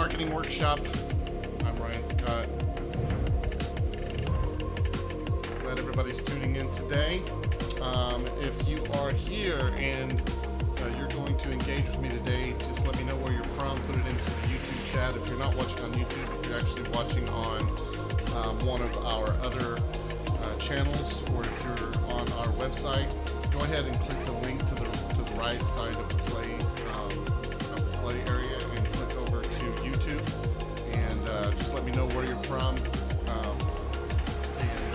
Marketing Workshop. I'm Ryan Scott. Glad everybody's tuning in today. If you are here and you're going to engage with me today, just let me know where you're from. Put it into the YouTube chat. If you're not watching on YouTube, if you're actually watching on one of our other channels, or if you're on our website, go ahead and click the link to the right side of the play area and click over to YouTube, and just let me know where you're from, and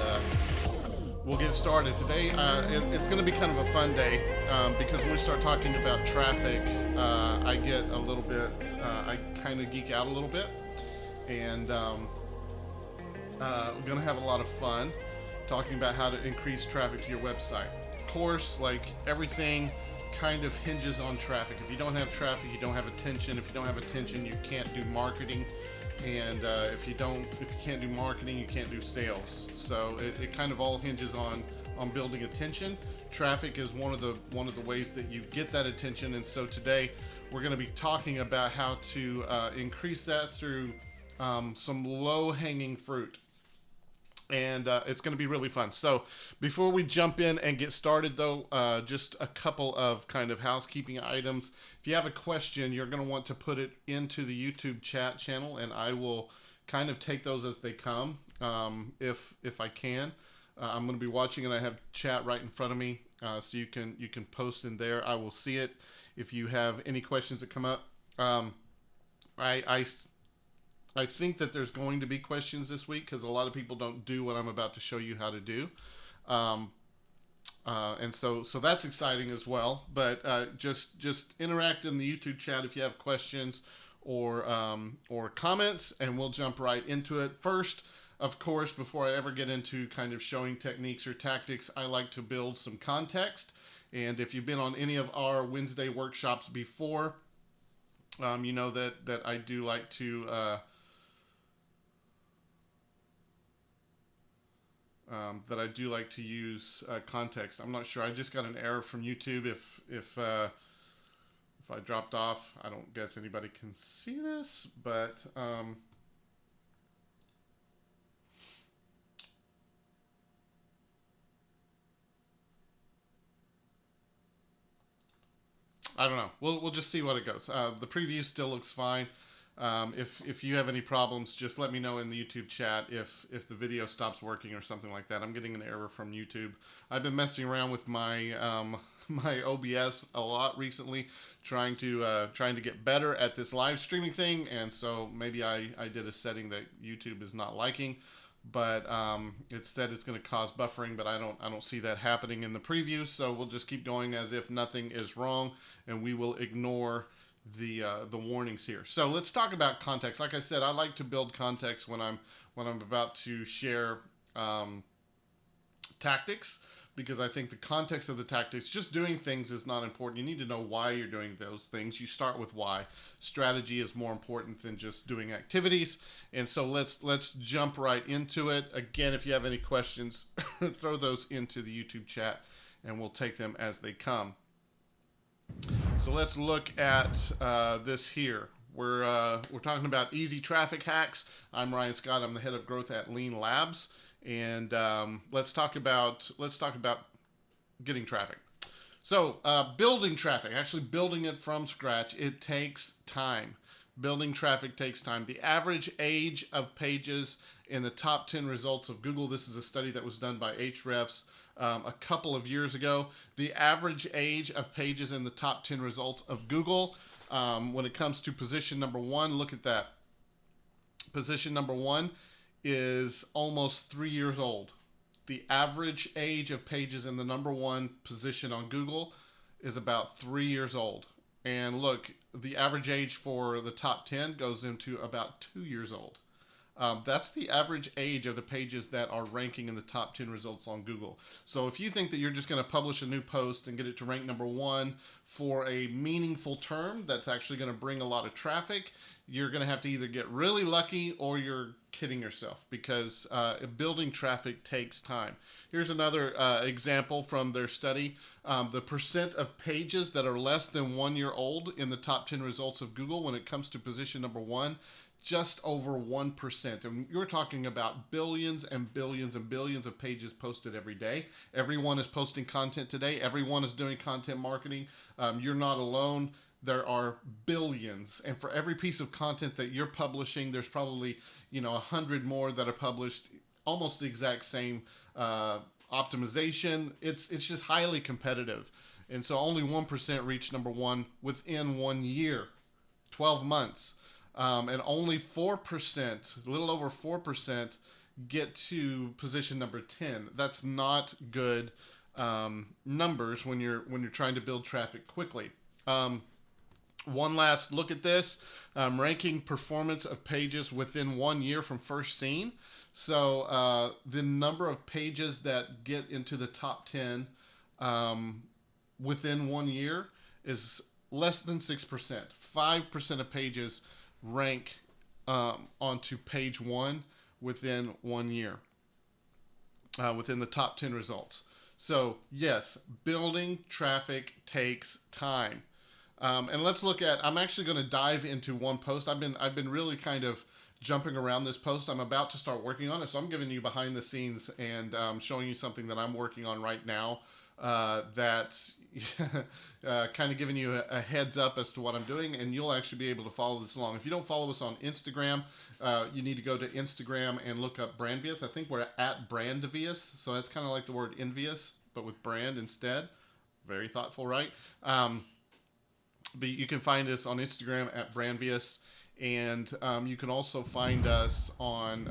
we'll get started today. It's going to be kind of a fun day because when we start talking about traffic, I get a little bit, I kind of geek out a little bit, and we're going to have a lot of fun talking about how to increase traffic to your website. Of course, like everything kind of hinges on traffic. If you don't have traffic, you don't have attention. If you don't have attention, you can't do marketing. And if you can't do marketing, you can't do sales. So it kind of all hinges on building attention. Traffic is one of the ways that you get that attention. And so today we're going to be talking about how to increase that through some low-hanging fruit. And it's going to be really fun. So before we jump in and get started, though, just a couple of kind of housekeeping items. If you have a question, you're going to want to put it into the YouTube chat channel, and I will kind of take those as they come, if I can. I'm going to be watching, and I have chat right in front of me, so you can post in there. I will see it. If you have any questions that come up, I think that there's going to be questions this week because a lot of people don't do what I'm about to show you how to do. And so that's exciting as well. But just interact in the YouTube chat if you have questions or comments, and we'll jump right into it. First, of course, before I ever get into kind of showing techniques or tactics, I like to build some context. And if you've been on any of our Wednesday workshops before, you know that I do like to use context. I'm not sure. I just got an error from YouTube. If I dropped off, I don't guess anybody can see this, but I don't know. We'll just see what it goes. The preview still looks fine. If you have any problems, just let me know in the YouTube chat if the video stops working or something like that. I'm getting an error from YouTube. I've been messing around with my my OBS a lot recently, trying to get better at this live streaming thing, and so maybe I did a setting that YouTube is not liking, but it said it's going to cause buffering, but I don't see that happening in the preview. So we'll just keep going as if nothing is wrong, and we will ignore the warnings here. So let's talk about context. Like I said, I like to build context when I'm about to share tactics, because I think the context of the tactics, just doing things, is not important. You need to know why you're doing those things. You start with why. Strategy is more important than just doing activities. And so let's jump right into it. Again, if you have any questions, throw those into the YouTube chat and we'll take them as they come. So let's look at this here. We're talking about easy traffic hacks. I'm Ryan Scott. I'm the head of growth at Lean Labs, and let's talk about getting traffic. So building traffic, actually building it from scratch, it takes time. Building traffic takes time. The average age of pages in the top 10 results of Google. This is a study that was done by Ahrefs a couple of years ago. The average age of pages in the top 10 results of Google, when it comes to position number one, look at that. Position number one is almost 3 years old. The average age of pages in the number one position on Google is about 3 years old. And look, the average age for the top 10 goes into about 2 years old. That's the average age of the pages that are ranking in the top 10 results on Google. So if you think that you're just going to publish a new post and get it to rank number one for a meaningful term that's actually going to bring a lot of traffic, you're going to have to either get really lucky or you're kidding yourself, because building traffic takes time. Here's another example from their study. The percent of pages that are less than 1 year old in the top 10 results of Google when it comes to position number one, just over 1%. And you're talking about billions and billions and billions of pages posted every day. Everyone is posting content today. Everyone is doing content marketing. You're not alone. There are billions, and for every piece of content that you're publishing, there's probably 100 more that are published, almost the exact same optimization. It's just highly competitive, and so only 1% reach number one within 1 year, 12 months, and only 4%, a little over 4%, get to position number 10. That's not good numbers when you're trying to build traffic quickly. One last look at this, ranking performance of pages within 1 year from first seen. So the number of pages that get into the top 10 within 1 year is less than 6%. 5% of pages rank onto page one within 1 year, within the top 10 results. So yes, building traffic takes time. And let's look at, I'm actually going to dive into one post. I've been really kind of jumping around this post. I'm about to start working on it. So I'm giving you behind the scenes and showing you something that I'm working on right now, that's kind of giving you a heads up as to what I'm doing, and you'll actually be able to follow this along. If you don't follow us on Instagram, you need to go to Instagram and look up Brandvius. I think we're at Brandvius. So that's kind of like the word envious, but with brand instead. Very thoughtful, right? But you can find us on Instagram at Brandvius, and you can also find us on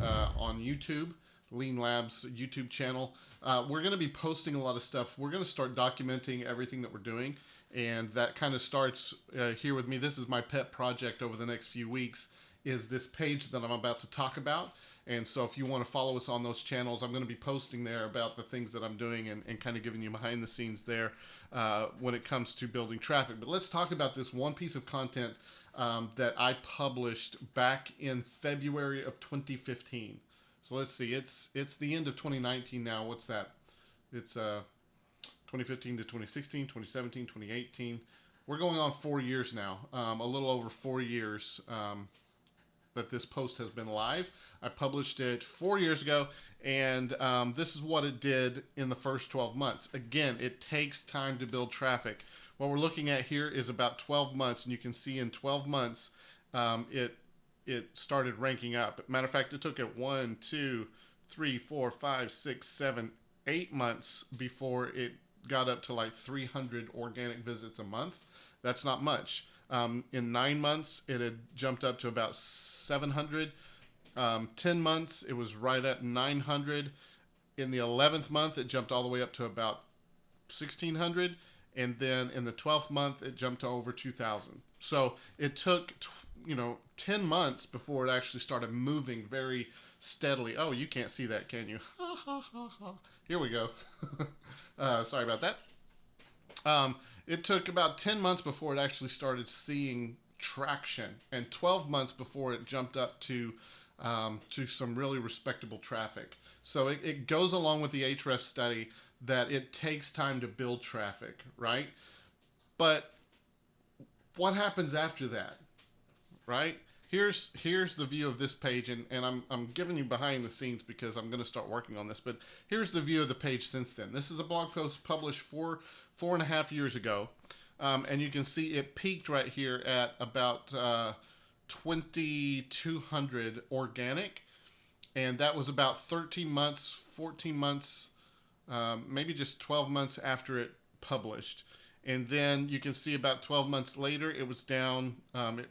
YouTube, Lean Labs YouTube channel. We're going to be posting a lot of stuff. We're going to start documenting everything that we're doing, and that kind of starts here with me. This is my pet project over the next few weeks, is this page that I'm about to talk about. And so if you want to follow us on those channels, I'm going to be posting there about the things that I'm doing and kind of giving you behind the scenes there when it comes to building traffic. But let's talk about this one piece of content that I published back in February of 2015. So let's see, it's the end of 2019 now. What's that? It's 2015 to 2016, 2017, 2018. We're going on 4 years now, a little over 4 years that this post has been live. I published it 4 years ago, and this is what it did in the first 12 months. Again, it takes time to build traffic. What we're looking at here is about 12 months, and you can see in 12 months it started ranking up. Matter of fact, it took it 1, 2, 3, 4, 5, 6, 7, 8 months before it got up to like 300 organic visits a month. That's not much. In 9 months, it had jumped up to about 700. 10 months, it was right at 900. In the 11th month, it jumped all the way up to about 1,600. And then in the 12th month, it jumped to over 2,000. So it took 10 months before it actually started moving very steadily. Oh, you can't see that, can you? Ha, ha, ha, ha. Here we go. Sorry about that. It took about 10 months before it actually started seeing traction, and 12 months before it jumped up to some really respectable traffic. So it goes along with the Ahrefs study that it takes time to build traffic, right? But what happens after that, right? Here's the view of this page, and I'm giving you behind the scenes because I'm going to start working on this, but here's the view of the page since then. This is a blog post published 4.5 years ago, and you can see it peaked right here at about 2,200 organic, and that was about 13 months, 14 months, maybe just 12 months after it published. And then you can see about 12 months later, it was down,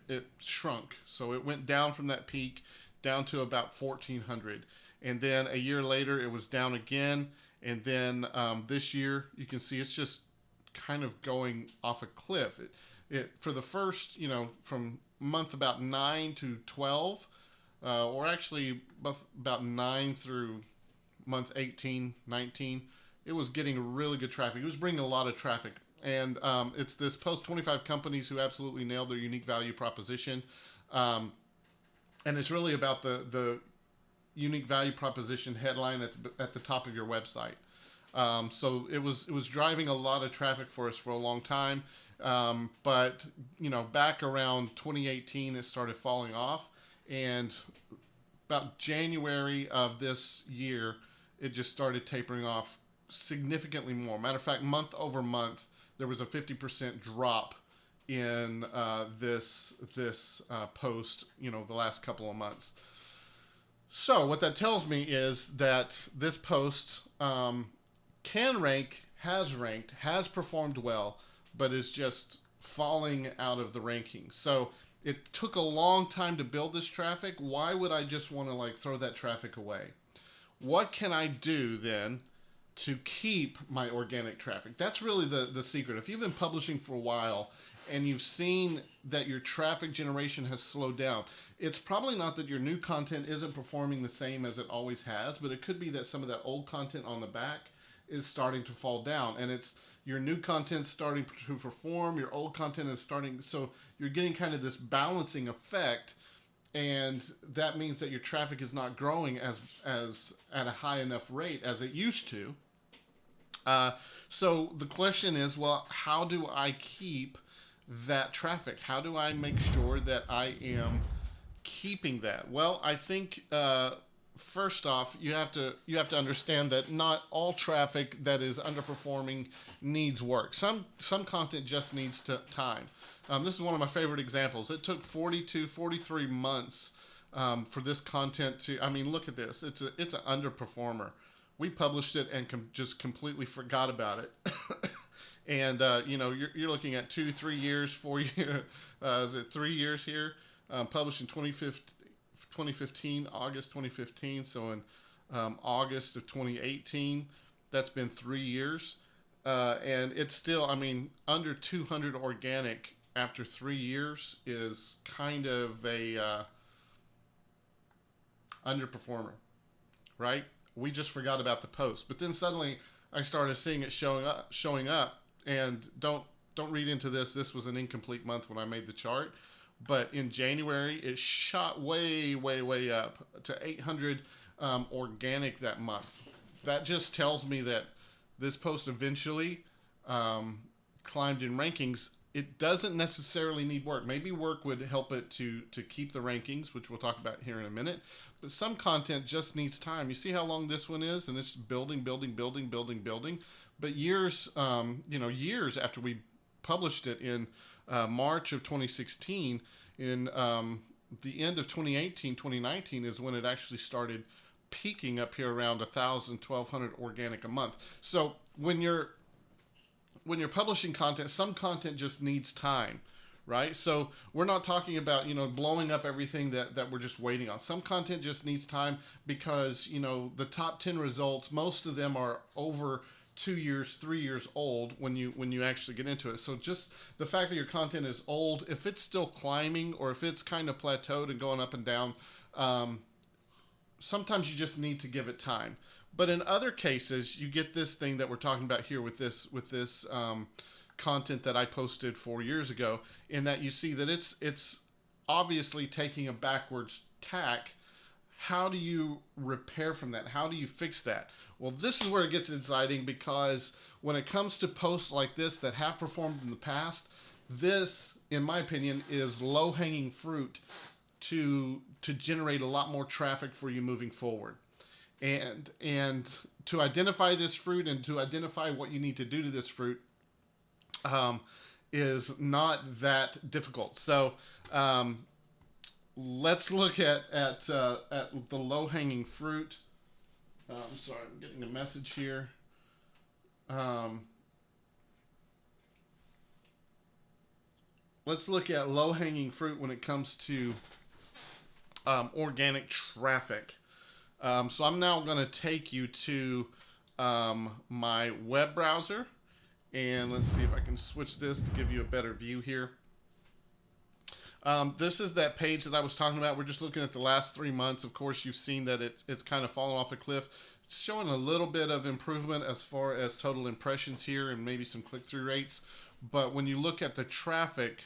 it shrunk. So it went down from that peak down to about 1,400. And then a year later, it was down again. And then this year, you can see it's just kind of going off a cliff. It for the first, from month about 9 to 12, or actually about 9 through month 18, 19, it was getting really good traffic. It was bringing a lot of traffic. And it's this post 25 companies who absolutely nailed their unique value proposition. Um, and it's really about the unique value proposition headline at the top of your website. So it was driving a lot of traffic for us for a long time. But back around 2018, it started falling off, and about January of this year, it just started tapering off significantly more. Matter of fact, month over month, there was a 50% drop in this post. The last couple of months. So what that tells me is that this post can rank, has ranked, has performed well, but is just falling out of the rankings. So it took a long time to build this traffic. Why would I just want to throw that traffic away? What can I do then to keep my organic traffic? That's really the secret. If you've been publishing for a while and you've seen that your traffic generation has slowed down, it's probably not that your new content isn't performing the same as it always has, but it could be that some of that old content on the back is starting to fall down, and it's your new content starting to perform, your old content is starting, so you're getting kind of this balancing effect, and that means that your traffic is not growing as at a high enough rate as it used to. So the question is, well, how do I keep that traffic? How do I make sure that I am keeping that? Well, I think first off, you have to understand that not all traffic that is underperforming needs work. Some content just needs time. This is one of my favorite examples. It took 43 months for this content to. I mean, look at this. It's an underperformer. We published it and just completely forgot about it. And you're looking at 2-3 years, 4 years. Is it 3 years here? Published in 2015, August 2015. So in August of 2018, that's been 3 years, and it's still. I mean, under 200 organic after 3 years is kind of a underperformer, right? We just forgot about the post, but then suddenly I started seeing it showing up. And don't read into this. This was an incomplete month when I made the chart, but in January it shot way up to 800 organic that month. That just tells me that this post eventually climbed in rankings. It doesn't necessarily need work. Maybe work would help it to keep the rankings, which we'll talk about here in a minute. But some content just needs time. You see how long this one is, and it's building. But years after we published it in March of 2016, in the end of 2018, 2019 is when it actually started peaking up here around 1,000, 1,200 organic a month. So when you're publishing content, some content just needs time, right? So we're not talking about, blowing up everything that we're just waiting on. Some content just needs time because, the top 10 results, most of them are over 2 years, 3 years old when you actually get into it. So just the fact that your content is old, if it's still climbing or if it's kind of plateaued and going up and down, sometimes you just need to give it time. But in other cases, you get this thing that we're talking about here with this content that I posted 4 years ago, in that you see that it's obviously taking a backwards tack. How do you repair from that? How do you fix that? Well, this is where it gets exciting, because when it comes to posts like this that have performed in the past, this, in my opinion, is low-hanging fruit to generate a lot more traffic for you moving forward. And to identify this fruit and to identify what you need to do to this fruit is not that difficult. So let's look at the low-hanging fruit. I'm sorry, I'm getting a message here. Let's look at low-hanging fruit when it comes to organic traffic. So I'm now going to take you to my web browser, and let's see if I can switch this to give you a better view here. This is that page that I was talking about. We're just looking at the last 3 months. Of course, you've seen that it's kind of fallen off a cliff. It's showing a little bit of improvement as far as total impressions here and maybe some click-through rates. But when you look at the traffic,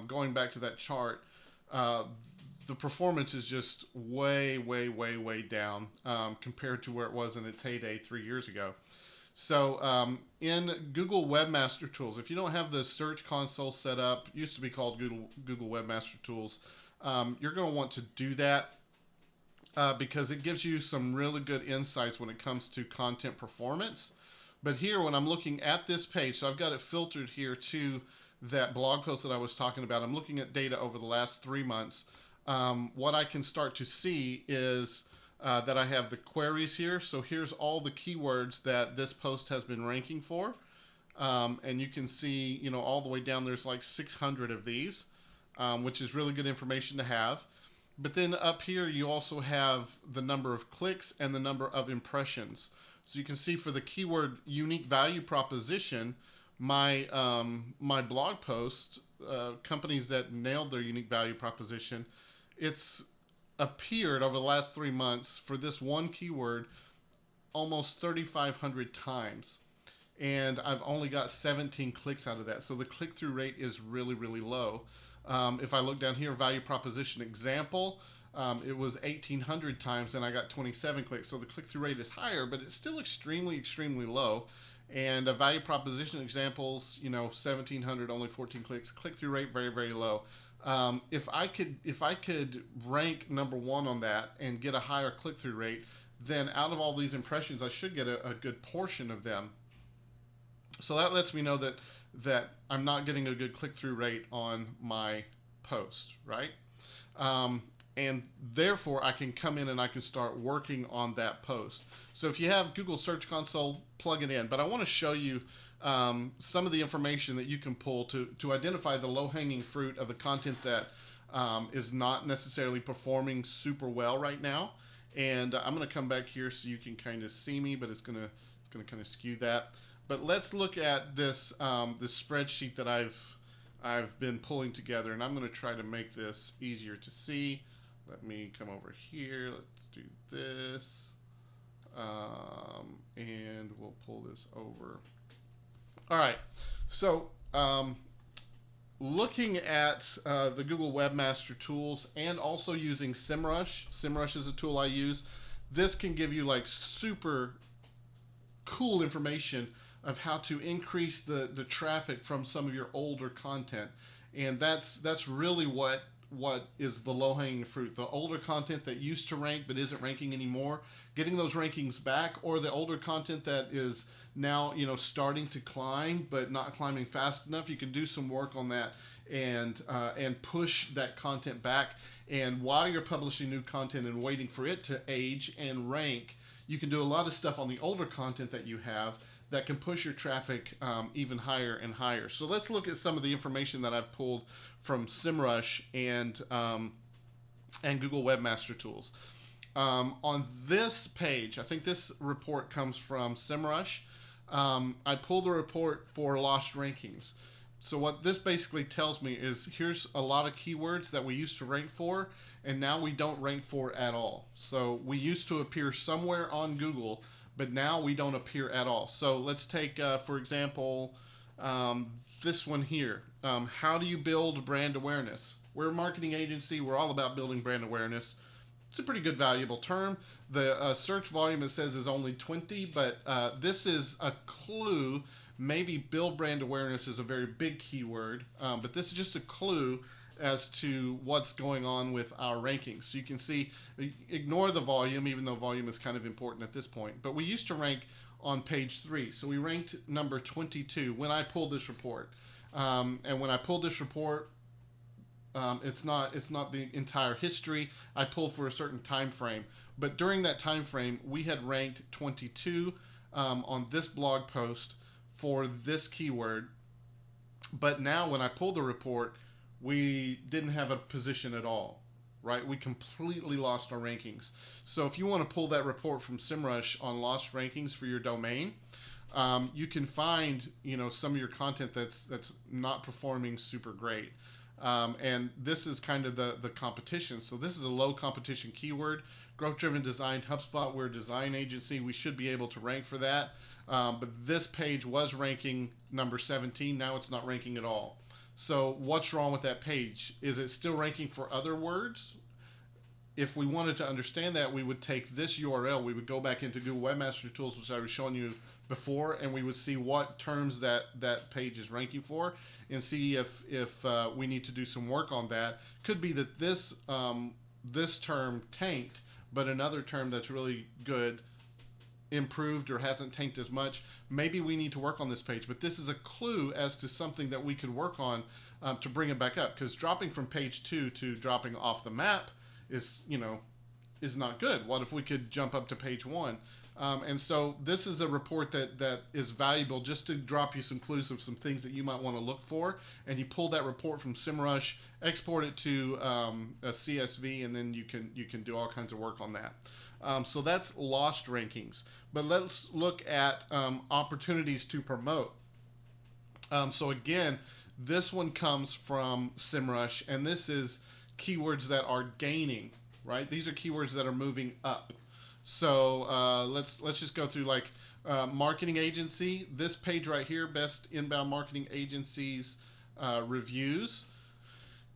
going back to that chart, the performance is just way, way, way, way down compared to where it was in its heyday 3 years ago. So in Google Webmaster Tools, if you don't have the Search Console set up, used to be called Google Webmaster Tools, you're going to want to do that because it gives you some really good insights when it comes to content performance. But here, when I'm looking at this page, so I've got it filtered here to that blog post that I was talking about. I'm looking at data over the last 3 months. What I can start to see is that I have the queries here. So here's all the keywords that this post has been ranking for. And you can see, you know, all the way down, there's like 600 of these, which is really good information to have. But then up here, you also have the number of clicks and the number of impressions. So you can see for the keyword unique value proposition, my my blog post, companies that nailed their unique value proposition, it's appeared over the last 3 months for this one keyword almost 3,500 times. And I've only got 17 clicks out of that. So the click-through rate is really, really low. If I look down here, value proposition example, it was 1,800 times and I got 27 clicks. So the click-through rate is higher, but it's still extremely, extremely low. And value proposition examples, you know, 1,700, only 14 clicks. Click-through rate, very, very low. If I could rank number one on that and get a higher click-through rate, then out of all these impressions, I should get a good portion of them. So that lets me know that I'm not getting a good click-through rate on my post, right? And therefore, I can come in and I can start working on that post. So if you have Google Search Console, plug it in. But I want to show you some of the information that you can pull to identify the low-hanging fruit of the content that is not necessarily performing super well right now. And I'm going to come back here so you can kind of see me, but it's going to kind of skew that. But let's look at this this spreadsheet that I've been pulling together, and I'm going to try to make this easier to see. Let me come over here. Let's do this, and we'll pull this over. All right. So looking at the Google Webmaster Tools and also using SEMrush. SEMrush is a tool I use. This can give you like super cool information of how to increase the traffic from some of your older content. And that's really what is the low-hanging fruit. The older content that used to rank but isn't ranking anymore, getting those rankings back, or the older content that is now, you know, starting to climb but not climbing fast enough. You can do some work on that and push that content back. And while you're publishing new content and waiting for it to age and rank, you can do a lot of stuff on the older content that you have that can push your traffic even higher and higher. So let's look at some of the information that I've pulled from SEMrush and Google Webmaster Tools. On this page, I think this report comes from SEMrush. I pulled the report for lost rankings. So what this basically tells me is here's a lot of keywords that we used to rank for, and now we don't rank for at all. So we used to appear somewhere on Google, but now we don't appear at all. So let's take, for example, this one here. How do you build brand awareness? We're a marketing agency. We're all about building brand awareness. It's a pretty good, valuable term. The search volume, it says, is only 20, but this is a clue. Maybe build brand awareness is a very big keyword, but this is just a clue as to what's going on with our rankings. So you can see, ignore the volume, even though volume is kind of important at this point. But we used to rank on page 3. So we ranked number 22 when I pulled this report. And when I pulled this report, it's not the entire history. I pulled for a certain time frame. But during that time frame, we had ranked 22 on this blog post for this keyword. But now when I pulled the report, we didn't have a position at all, right? We completely lost our rankings. So if you want to pull that report from SEMrush on lost rankings for your domain, you can find, you know, some of your content that's not performing super great. And this is kind of the competition. So this is a low competition keyword. Growth-driven design, HubSpot, we're a design agency. We should be able to rank for that. But this page was ranking number 17. Now it's not ranking at all. So what's wrong with that page? Is it still ranking for other words? If we wanted to understand that, we would take this URL, we would go back into Google Webmaster Tools, which I was showing you before, and we would see what terms that page is ranking for, and see if we need to do some work on that. Could be that this this term tanked, but another term that's really good improved or hasn't tanked as much. Maybe we need to work on this page, but this is a clue as to something that we could work on to bring it back up, because dropping from page 2 to dropping off the map is, you know, is not good. What if we could jump up to page 1? And so this is a report that is valuable just to drop you some clues of some things that you might want to look for. And you pull that report from SEMrush, export it to a CSV, and then you can do all kinds of work on that. So that's lost rankings. But let's look at opportunities to promote. So again, this one comes from SEMrush, and this is keywords that are gaining, right? These are keywords that are moving up. So let's just go through, like marketing agency. This page right here, best inbound marketing agencies reviews.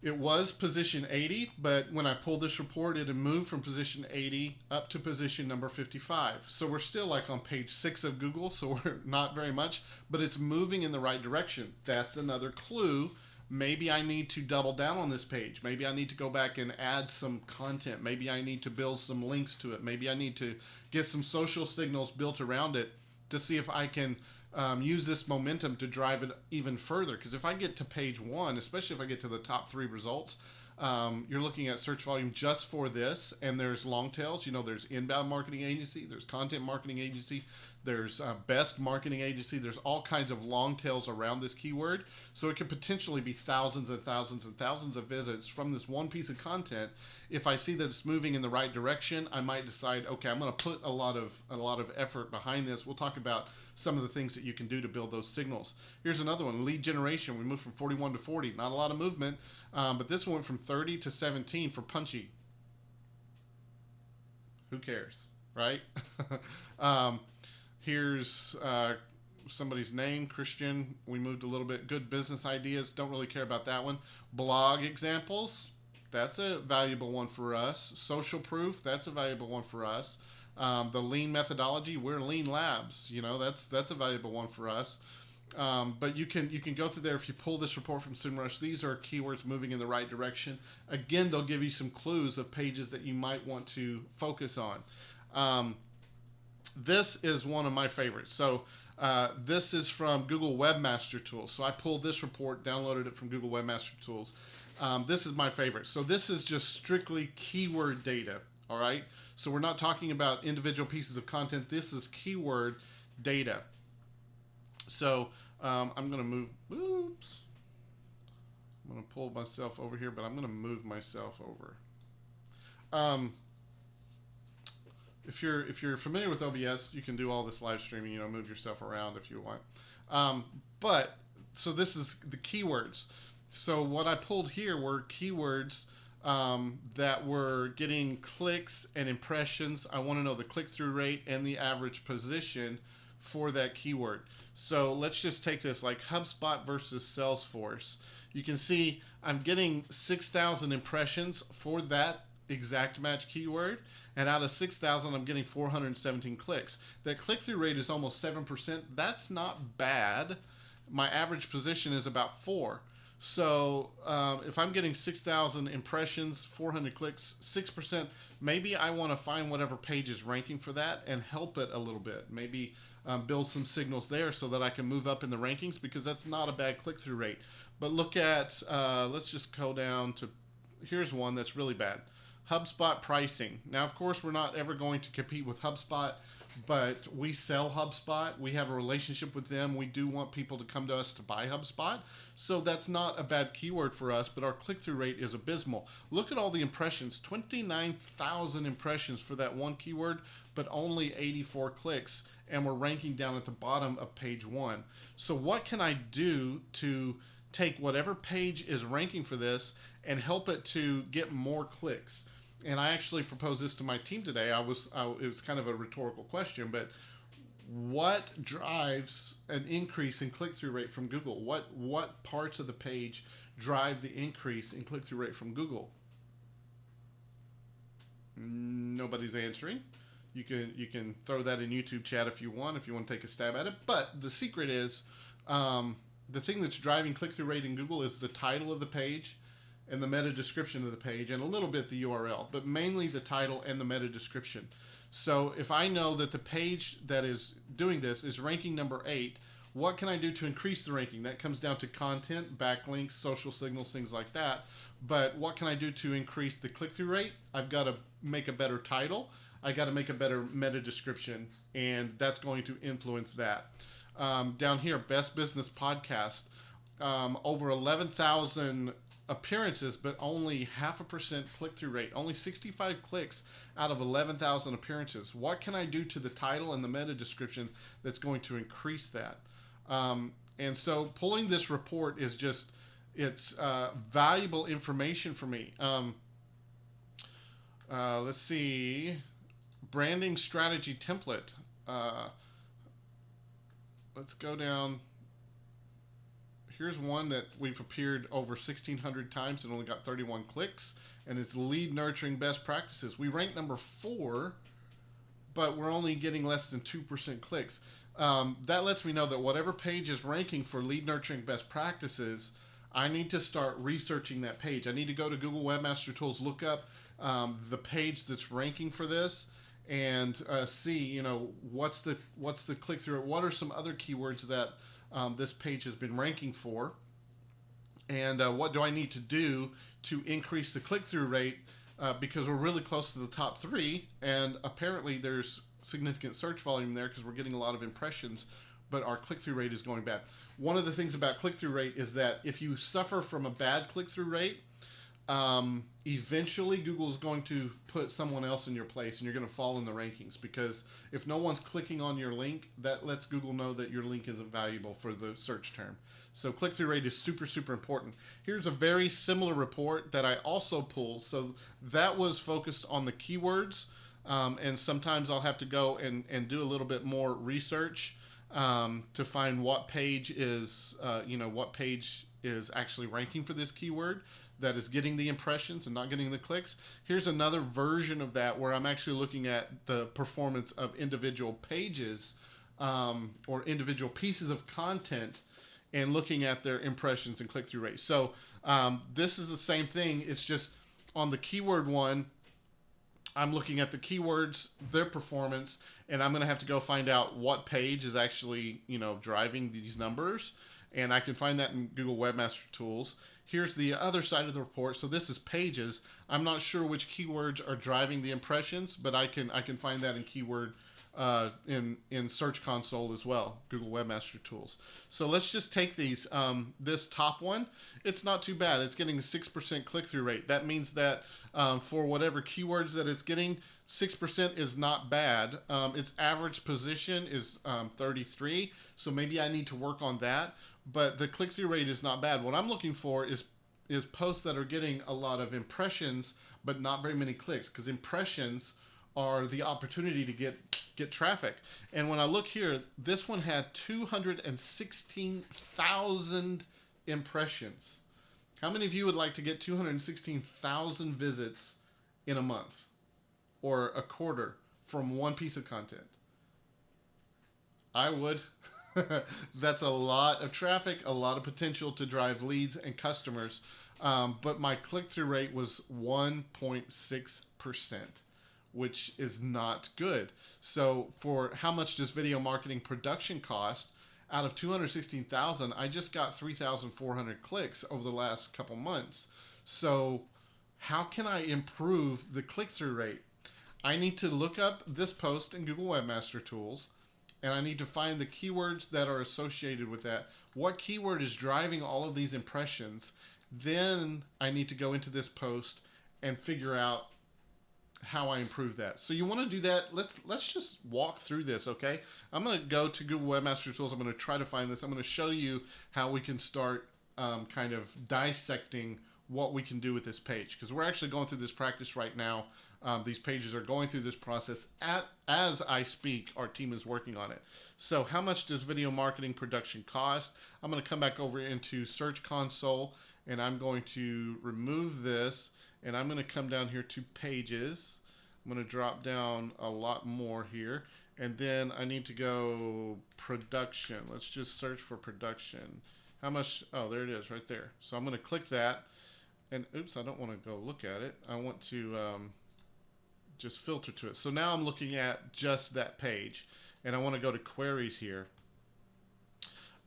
It was position 80, but when I pulled this report, it had moved from position 80 up to position number 55. So we're still like on page 6 of Google, so we're not very much, but it's moving in the right direction. That's another clue. Maybe I need to double down on this page. Maybe I need to go back and add some content. Maybe I need to build some links to it. Maybe I need to get some social signals built around it to see if I can use this momentum to drive it even further. Because if I get to page 1, especially if I get to the top 3 results, you're looking at search volume just for this, and there's long tails. You know, there's inbound marketing agency, there's content marketing agency, there's best marketing agency. There's all kinds of long tails around this keyword. So it could potentially be thousands and thousands and thousands of visits from this one piece of content. If I see that it's moving in the right direction, I might decide, okay, I'm going to put a lot of effort behind this. We'll talk about some of the things that you can do to build those signals. Here's another one, lead generation. We moved from 41 to 40. Not a lot of movement, but this one went from 30 to 17 for punchy. Who cares, right? Here's somebody's name, Christian. We moved a little bit. Good business ideas. Don't really care about that one. Blog examples. That's a valuable one for us. Social proof. That's a valuable one for us. The lean methodology. We're Lean Labs. You know, that's a valuable one for us. But you can go through there. If you pull this report from SEMrush, these are keywords moving in the right direction. Again, they'll give you some clues of pages that you might want to focus on. This is one of my favorites. So this is from Google Webmaster Tools. So I pulled this report, downloaded it from Google Webmaster Tools. This is my favorite. So this is just strictly keyword data. All right. So we're not talking about individual pieces of content. This is keyword data. So I'm going to move. Oops. I'm going to pull myself over here, but I'm going to move myself over. If you're familiar with OBS, you can do all this live streaming, you know, move yourself around if you want. But so this is the keywords. So what I pulled here were keywords that were getting clicks and impressions. I want to know the click-through rate and the average position for that keyword. So let's just take this, like HubSpot versus Salesforce. You can see I'm getting 6,000 impressions for that exact match keyword, and out of 6,000 I'm getting 417 clicks. That click-through rate is almost 7%. That's not bad. My average position is about 4. So if I'm getting 6,000 impressions, 400 clicks, 6%, maybe I want to find whatever page is ranking for that and help it a little bit. Maybe build some signals there so that I can move up in the rankings, because that's not a bad click-through rate. But look at, let's just go down to, here's one that's really bad. HubSpot pricing. Now, of course, we're not ever going to compete with HubSpot, but we sell HubSpot. We have a relationship with them. We do want people to come to us to buy HubSpot. So that's not a bad keyword for us, but our click-through rate is abysmal. Look at all the impressions, 29,000 impressions for that one keyword, but only 84 clicks, and we're ranking down at the bottom of page 1. So what can I do to take whatever page is ranking for this and help it to get more clicks. And I actually proposed this to my team today. It was kind of a rhetorical question, but what drives an increase in click-through rate from Google? What parts of the page drive the increase in click-through rate from Google? Nobody's answering. You can throw that in YouTube chat if you want to take a stab at it. But the secret is, the thing that's driving click-through rate in Google is the title of the page and the meta description of the page, and a little bit the URL, but mainly the title and the meta description. So if I know that the page that is doing this is ranking number 8, what can I do to increase the ranking? That comes down to content, backlinks, social signals, things like that. But what can I do to increase the click-through rate? I've got to make a better title. I got to make a better meta description, and that's going to influence that. Down here, Best Business Podcast, over 11,000 appearances, but only 0.5% click-through rate, only 65 clicks out of 11,000 appearances. What can I do to the title and the meta description that's going to increase that? And so pulling this report is just, it's valuable information for me. Let's see, branding strategy template. Let's go down. Here's one that we've appeared over 1,600 times and only got 31 clicks, and it's lead nurturing best practices. We rank number 4, but we're only getting less than 2% clicks. That lets me know that whatever page is ranking for lead nurturing best practices, I need to start researching that page. I need to go to Google Webmaster Tools, look up the page that's ranking for this, and see, what's the click-through. What are some other keywords that this page has been ranking for, and what do I need to do to increase the click-through rate, because we're really close to the top 3, and apparently there's significant search volume there because we're getting a lot of impressions, but our click-through rate is going bad. One of the things about click-through rate is that if you suffer from a bad click-through rate, eventually Google is going to put someone else in your place, and you're going to fall in the rankings, because if no one's clicking on your link, that lets Google know that your link isn't valuable for the search term. So click-through rate is super, super important. Here's a very similar report that I also pulled. So that was focused on the keywords, and sometimes I'll have to go and do a little bit more research to find what page is, what page is actually ranking for this keyword, that is getting the impressions and not getting the clicks. Here's another version of that where I'm actually looking at the performance of individual pages or individual pieces of content and looking at their impressions and click-through rates. So this is the same thing. It's just on the keyword one, I'm looking at the keywords, their performance, and I'm going to have to go find out what page is actually, driving these numbers. And I can find that in Google Webmaster Tools. Here's the other side of the report. So this is pages. I'm not sure which keywords are driving the impressions, but I can find that in keyword in Search Console as well, Google Webmaster Tools. So let's just take these. This top one, it's not too bad. It's getting a 6% click-through rate. That means that for whatever keywords that it's getting, 6% is not bad. Its average position is 33, so maybe I need to work on that. But the click-through rate is not bad. What I'm looking for is posts that are getting a lot of impressions, but not very many clicks, because impressions are the opportunity to get traffic. And when I look here, this one had 216,000 impressions. How many of you would like to get 216,000 visits in a month or a quarter from one piece of content? I would. That's a lot of traffic, a lot of potential to drive leads and customers. But my click-through rate was 1.6%, which is not good. So for how much does video marketing production cost? Out of 216,000, I just got 3,400 clicks over the last couple months. So how can I improve the click-through rate? I need to look up this post in Google Webmaster Tools, and I need to find the keywords that are associated with that. What keyword is driving all of these impressions? Then I need to go into this post and figure out how I improve that. So you want to do that. Let's just walk through this, okay? I'm going to go to Google Webmaster Tools. I'm going to try to find this. I'm going to show you how we can start kind of dissecting what we can do with this page, because we're actually going through this practice right now. These pages are going through this process as I speak. Our team is working on it. So how much does video marketing production cost? I'm going to come back over into Search Console, and I'm going to remove this, and I'm going to come down here to Pages. I'm going to drop down a lot more here, and then I need to go Production. Let's just search for Production. How much? Oh, there it is right there. So I'm going to click that, and oops, I don't want to go look at it. I want to just filter to it. So now I'm looking at just that page, and I want to go to Queries here,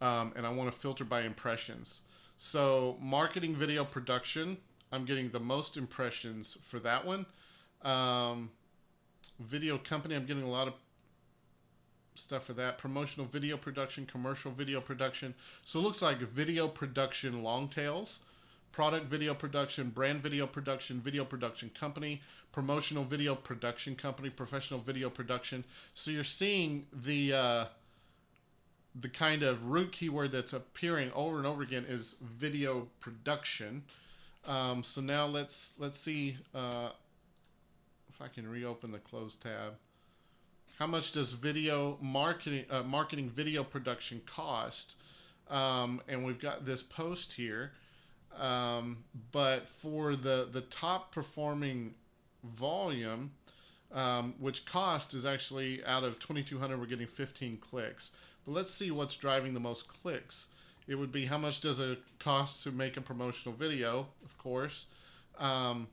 and I want to filter by impressions. So marketing video production, I'm getting the most impressions for that one. Video company, I'm getting a lot of stuff for that. Promotional video production, commercial video production. So it looks like video production long tails, product video production, brand video production company, promotional video production company, professional video production. So you're seeing the kind of root keyword that's appearing over and over again is video production. So now let's see if I can reopen the closed tab. How much does video marketing video production cost? And we've got this post here. But for the top performing volume, which cost is actually out of 2,200, we're getting 15 clicks. But let's see what's driving the most clicks. It would be how much does it cost to make a promotional video, of course. But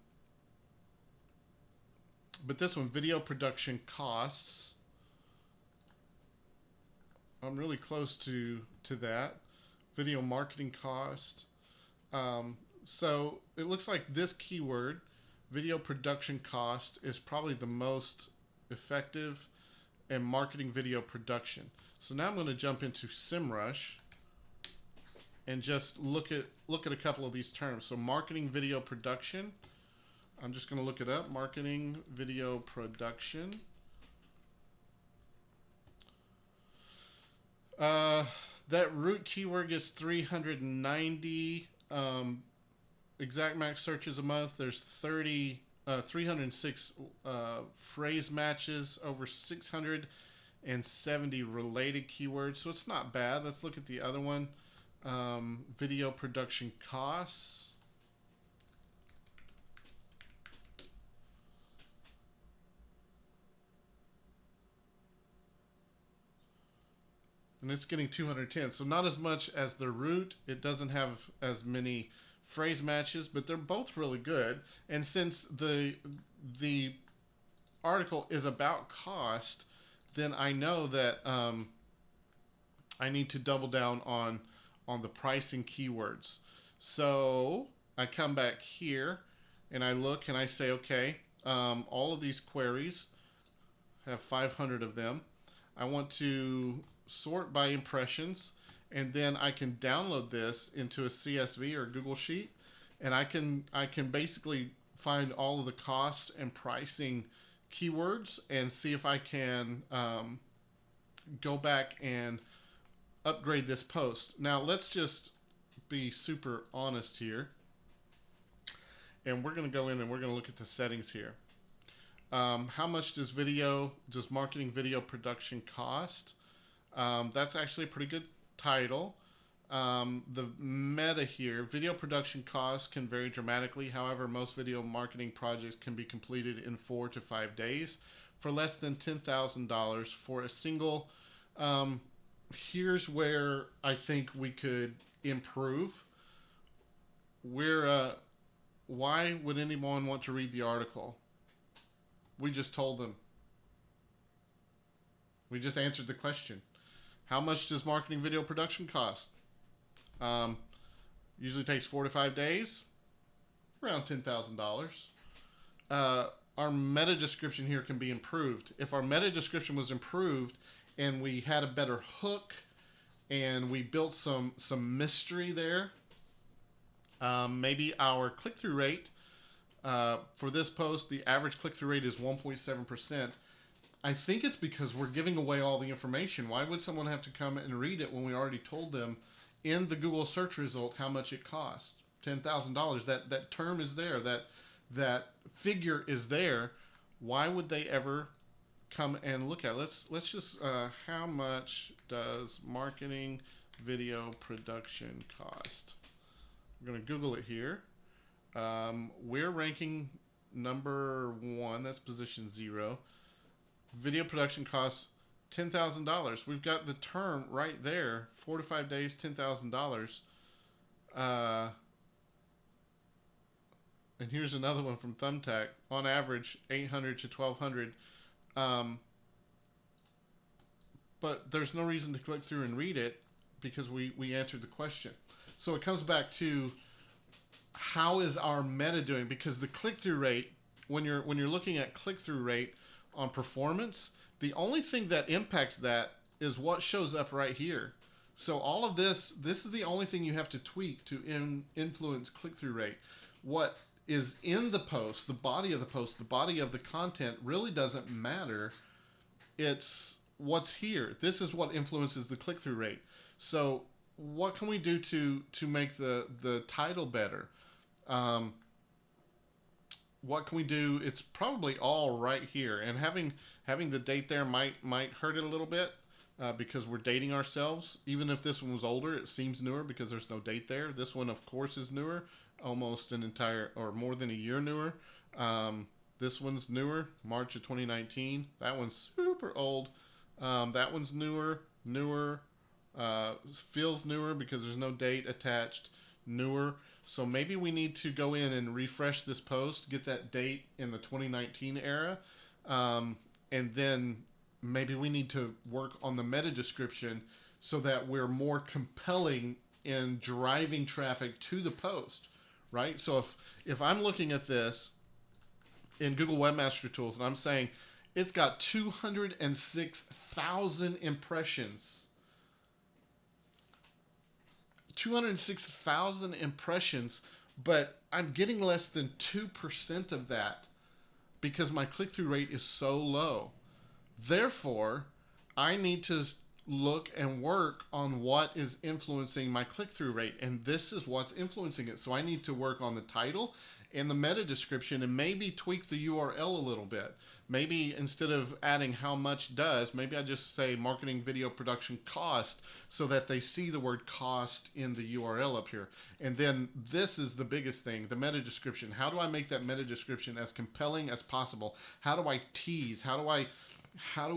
this one, video production costs. I'm really close to that. Video marketing cost. So it looks like this keyword, video production cost, is probably the most effective in marketing video production. So now I'm going to jump into SEMrush and just look at a couple of these terms. So marketing video production, I'm just going to look it up. Marketing video production. That root keyword gets 390 exact max searches a month. There's 306 phrase matches, over 670 related keywords. So it's not bad. Let's look at the other one. Video production costs. And it's getting 210. So not as much as the root. It doesn't have as many phrase matches, but they're both really good. And since the article is about cost, then I know that I need to double down on the pricing keywords. So I come back here and I look and I say, okay, all of these queries have 500 of them. I want to sort by impressions, and then I can download this into a CSV or Google Sheet, and I can basically find all of the costs and pricing keywords and see if I can go back and upgrade this post. Now let's just be super honest here, and we're going to go in and we're going to look at the settings here. How much does marketing video production cost? That's actually a pretty good title. The meta here, video production costs can vary dramatically. However, most video marketing projects can be completed in 4 to 5 days for less than $10,000 for a single. Here's where I think we could improve. Why would anyone want to read the article? We just told them. We just answered the question. How much does marketing video production cost? Usually takes 4 to 5 days, around $10,000. Our meta description here can be improved. If our meta description was improved and we had a better hook and we built some mystery there, maybe our click-through rate for this post, the average click-through rate is 1.7%. I think it's because we're giving away all the information. Why would someone have to come and read it when we already told them in the Google search result how much it costs. $10,000. That term is there. That figure is there. Why would they ever come and look at it? Let's just how much does marketing video production cost? We're going to Google it here. We're ranking number 1. That's position 0. Video production costs $10,000. We've got the term right there. 4 to 5 days, $10,000. And here's another one from Thumbtack. On average, $800 to $1,200. But there's no reason to click through and read it because we answered the question. So it comes back to, how is our meta doing? Because the click-through rate, when you're looking at click-through rate on performance, the only thing that impacts that is what shows up right here. So all of this is the only thing you have to tweak to influence click-through rate. What is in the post, the body of the post, the body of the content really doesn't matter. It's what's here. This is what influences the click-through rate. So what can we do to make the title better? What can we do? It's probably all right here, and having the date there might hurt it a little bit because we're dating ourselves. Even if this one was older, it seems newer because there's no date there. This one, of course, is newer, almost an entire or more than a year newer. This one's newer, March of 2019. That one's super old. That one's newer. Feels newer because there's no date attached. Newer. So maybe we need to go in and refresh this post, get that date in the 2019 era, and then maybe we need to work on the meta description so that we're more compelling in driving traffic to the post, right? So if I'm looking at this in Google Webmaster Tools and I'm saying it's got 206,000 impressions. 206,000 impressions, but I'm getting less than 2% of that because my click-through rate is so low. Therefore, I need to look and work on what is influencing my click-through rate, and this is what's influencing it. So I need to work on the title and the meta description and maybe tweak the URL a little bit. Maybe instead of adding how much does, maybe I just say marketing video production cost so that they see the word cost in the URL up here. And then this is the biggest thing, the meta description. How do I make that meta description as compelling as possible? How do I tease? How do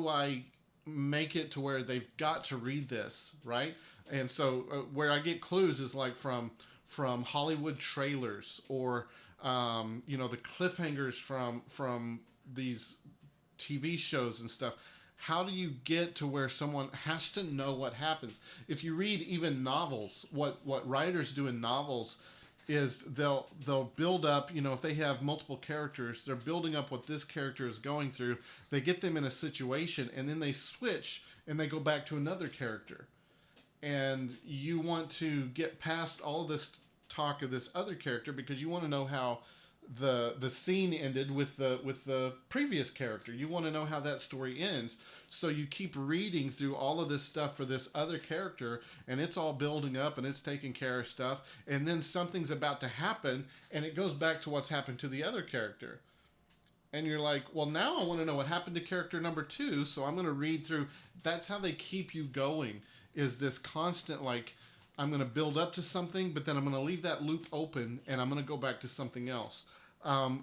I make it to where they've got to read this, right? And so where I get clues is like from Hollywood trailers or the cliffhangers from these TV shows and stuff. How do you get to where someone has to know what happens? If you read even novels, what writers do in novels is they'll build up, if they have multiple characters, they're building up what this character is going through. They get them in a situation and then they switch and they go back to another character. And you want to get past all of this talk of this other character because you want to know how the scene ended with the previous character. You want to know how that story ends. So you keep reading through all of this stuff for this other character, and it's all building up and it's taking care of stuff, and then something's about to happen and it goes back to what's happened to the other character. And you're like, well, now I want to know what happened to character number 2, so I'm going to read through. That's how they keep you going, is this constant, like, I'm going to build up to something, but then I'm going to leave that loop open, and I'm going to go back to something else.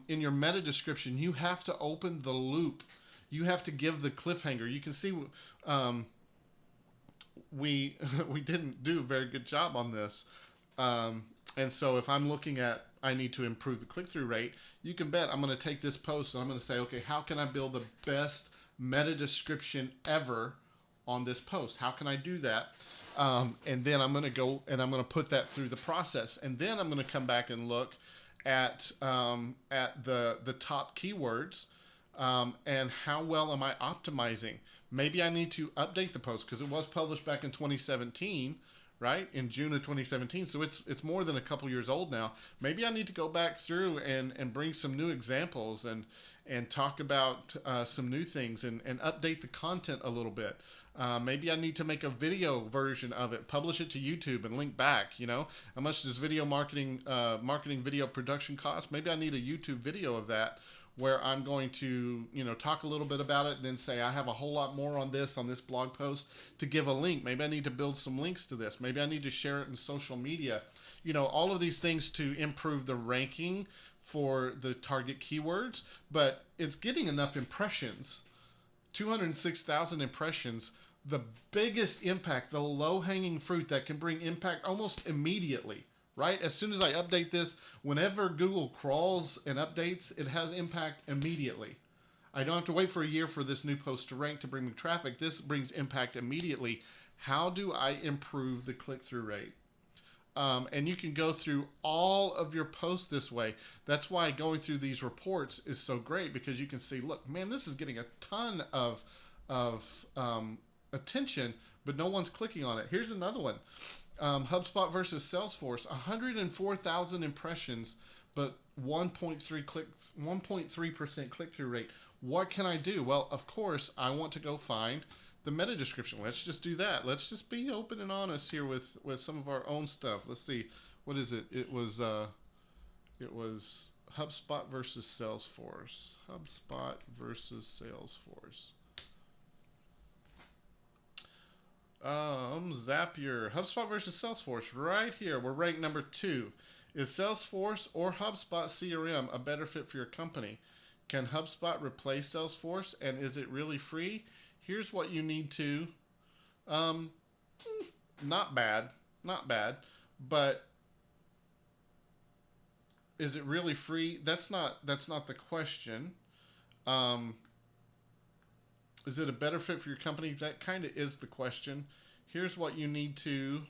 In your meta description, you have to open the loop. You have to give the cliffhanger. You can see we didn't do a very good job on this. And so if I'm looking at, I need to improve the click-through rate, you can bet I'm going to take this post and I'm going to say, okay, how can I build the best meta description ever on this post? How can I do that? And then I'm going to go and I'm going to put that through the process. And then I'm going to come back and look at the top keywords and how well am I optimizing. Maybe I need to update the post because it was published back in 2017, right? In June of 2017. So it's more than a couple years old now. Maybe I need to go back through and bring some new examples and talk about some new things and update the content a little bit. Maybe I need to make a video version of it, publish it to YouTube, and link back. You know, how much does video marketing video production cost? Maybe I need a YouTube video of that where I'm going to, you know, talk a little bit about it and then say I have a whole lot more on this blog post to give a link. Maybe I need to build some links to this. Maybe I need to share it in social media. You know, all of these things to improve the ranking for the target keywords, but it's getting enough impressions. 206,000 impressions. The biggest impact, the low-hanging fruit that can bring impact almost immediately, right? As soon as I update this, whenever Google crawls and updates, it has impact immediately. I don't have to wait for a year for this new post to rank to bring me traffic. This brings impact immediately. How do I improve the click-through rate? And you can go through all of your posts this way. That's why going through these reports is so great, because you can see, look, man, this is getting a ton of attention, but no one's clicking on it. Here's another one. HubSpot versus Salesforce, 104,000 impressions, but 1.3% click-through rate. What can I do? Well, of course, I want to go find the meta description. Let's just do that. Let's just be open and honest here with some of our own stuff. Let's see. What is it? It was HubSpot versus Salesforce. HubSpot versus Salesforce. Zapier. HubSpot versus Salesforce. Right here. We're ranked number 2. Is Salesforce or HubSpot CRM a better fit for your company? Can HubSpot replace Salesforce? And is it really free? Here's what you need to, not bad, but is it really free? That's not the question. Is it a better fit for your company? That kind of is the question. Here's what you need to,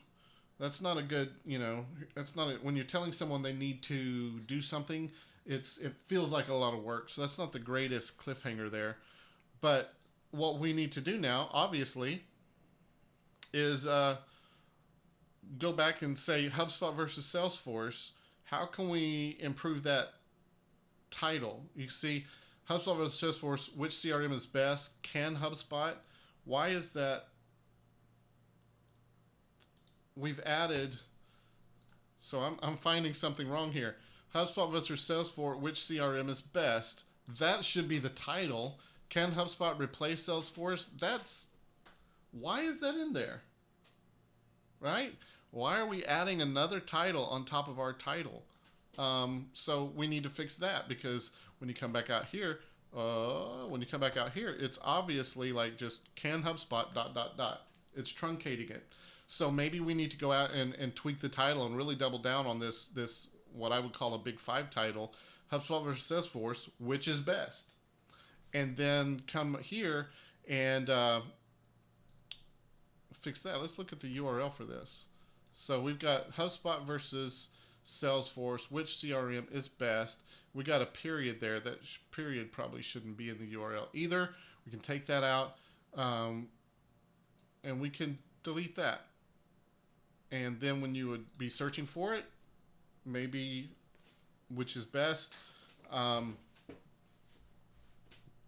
that's not a good, you know, that's not, when you're telling someone they need to do something, it feels like a lot of work. So that's not the greatest cliffhanger there. But what we need to do now, obviously, is go back and say HubSpot versus Salesforce. How can we improve that title? You see, HubSpot versus Salesforce, which CRM is best? Can HubSpot? Why is that? We've added, so I'm finding something wrong here. HubSpot versus Salesforce, which CRM is best? That should be the title. Can HubSpot replace Salesforce? Why is that in there? Right? Why are we adding another title on top of our title? So we need to fix that, because when you come back out here, it's obviously like just can HubSpot ... It's truncating it. So maybe we need to go out and tweak the title and really double down on this what I would call a big 5 title, HubSpot versus Salesforce, which is best? And then come here and fix that. Let's look at the URL for this. So we've got HubSpot versus Salesforce, which CRM is best. We got a period there. That period probably shouldn't be in the URL either. We can take that out, and we can delete that. And then when you would be searching for it, maybe which is best,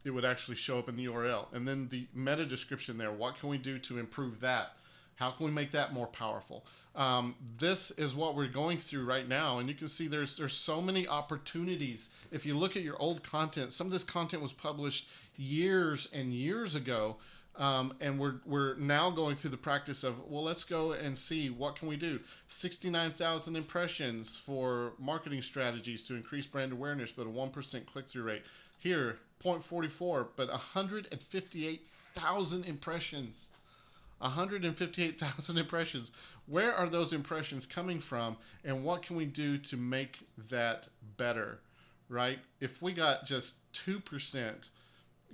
it would actually show up in the URL. And then the meta description there, what can we do to improve that? How can we make that more powerful? This is what we're going through right now. And you can see there's so many opportunities. If you look at your old content, some of this content was published years and years ago. And we're now going through the practice of, well, let's go and see what can we do. 69,000 impressions for marketing strategies to increase brand awareness, but a 1% click-through rate. Here, 0.44, but 158,000 impressions. 158,000 impressions. Where are those impressions coming from, and what can we do to make that better, right? If we got just 2%,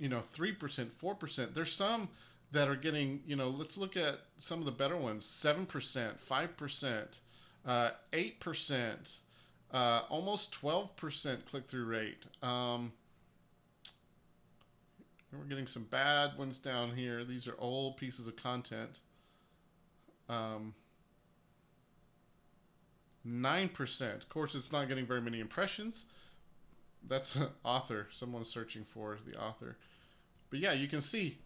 3%, 4%, there's some that are getting, let's look at some of the better ones, 7%, 5%, 8%, almost 12% click-through rate. We're getting some bad ones down here. These are old pieces of content. 9%. Of course, it's not getting very many impressions. That's an author. Someone's searching for the author. But yeah, you can see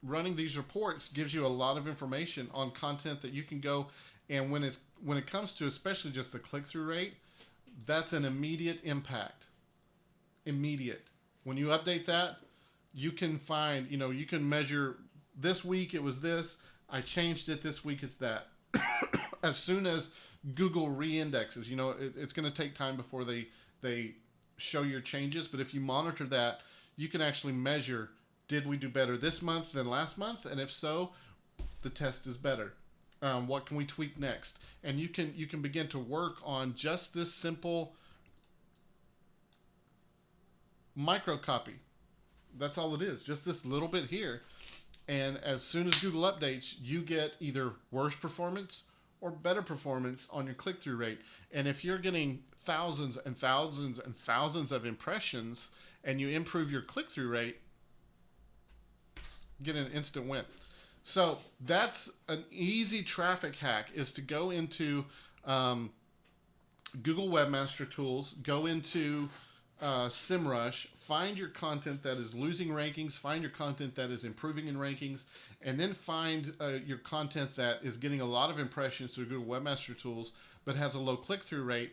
running these reports gives you a lot of information on content that you can go, and when it comes to especially just the click-through rate, that's an immediate impact. Immediate. When you update that, you can find, you can measure this week it was this, I changed it, this week it's that. As soon as Google re-indexes, it's going to take time before they show your changes, but if you monitor that, you can actually measure, did we do better this month than last month? And if so, the test is better. What can we tweak next? And you can begin to work on just this simple micro copy. That's all it is, just this little bit here. And as soon as Google updates, you get either worse performance or better performance on your click-through rate. And if you're getting thousands and thousands and thousands of impressions and you improve your click-through rate, get an instant win. So that's an easy traffic hack, is to go into Google Webmaster Tools, go into SEMrush, find your content that is losing rankings, find your content that is improving in rankings, and then find your content that is getting a lot of impressions through Google Webmaster Tools but has a low click-through rate.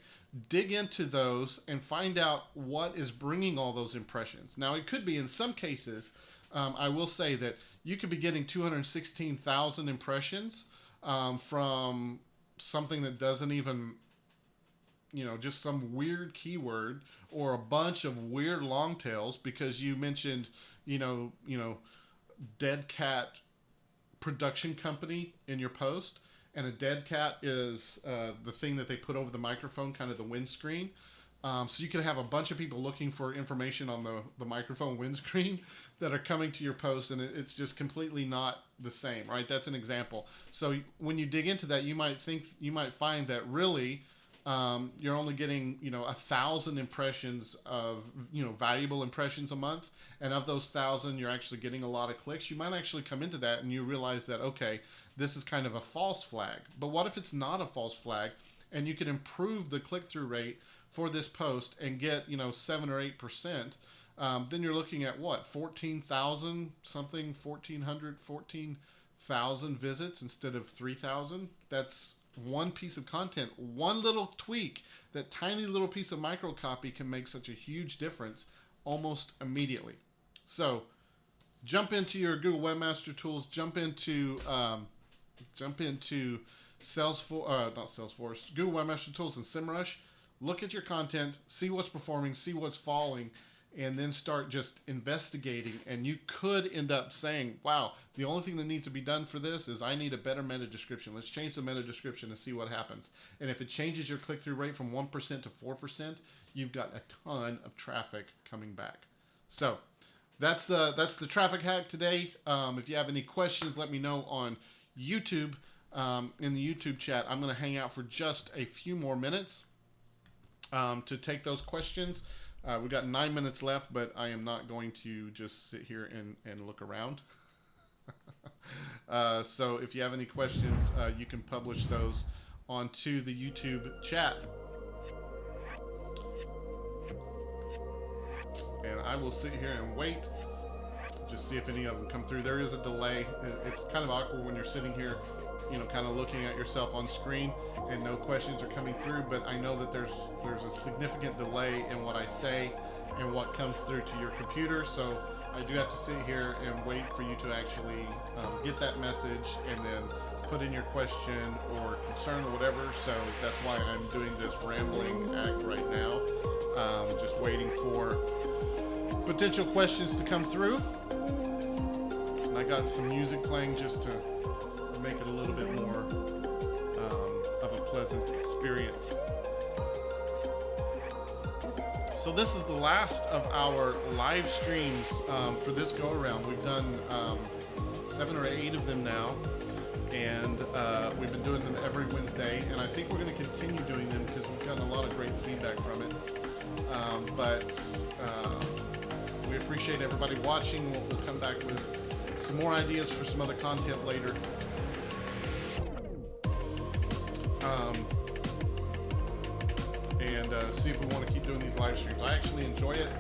Dig into those and find out what is bringing all those impressions. Now, it could be, in some cases, I will say that you could be getting 216,000 impressions from something that doesn't even, just some weird keyword or a bunch of weird long tails because you mentioned, dead cat production company in your post. And a dead cat is the thing that they put over the microphone, kind of the windscreen. So you could have a bunch of people looking for information on the microphone windscreen that are coming to your post, and it's just completely not the same, right? That's an example. So when you dig into that, you might find that really you're only getting 1,000 impressions of valuable impressions a month, and of those 1,000 you're actually getting a lot of clicks. You might actually come into that and you realize that, okay, this is kind of a false flag. But what if it's not a false flag and you can improve the click-through rate for this post and get 7 or 8%? Then you're looking at what, 14,000 something, 14,000 visits instead of 3,000. That's one piece of content, one little tweak. That tiny little piece of micro copy can make such a huge difference almost immediately. So jump into your Google Webmaster Tools, jump into Salesforce, Google Webmaster Tools and SEMrush. Look at your content, see what's performing, see what's falling, and then start just investigating. And you could end up saying, wow, the only thing that needs to be done for this is I need a better meta description. Let's change the meta description and see what happens. And if it changes your click-through rate from 1% to 4%, you've got a ton of traffic coming back. So that's the traffic hack today. If you have any questions, let me know on YouTube, in the YouTube chat. I'm going to hang out for just a few more minutes to take those questions. We've got 9 minutes left, but I am not going to just sit here and look around. So if you have any questions, you can publish those onto the YouTube chat. And I will sit here and wait, just see if any of them come through. There is a delay. It's kind of awkward when you're sitting here, kind of looking at yourself on screen and no questions are coming through, but I know that there's a significant delay in what I say and what comes through to your computer. So I do have to sit here and wait for you to actually get that message and then put in your question or concern or whatever. So that's why I'm doing this rambling act right now. Just waiting for potential questions to come through. And I got some music playing just to make it a little bit more of a pleasant experience. So this is the last of our live streams for this go around. We've done 7 or 8 of them now, and we've been doing them every Wednesday, and I think we're going to continue doing them because we've gotten a lot of great feedback from it. But we appreciate everybody watching. We'll come back with some more ideas for some other content later. And see if we want to keep doing these live streams. I actually enjoy it.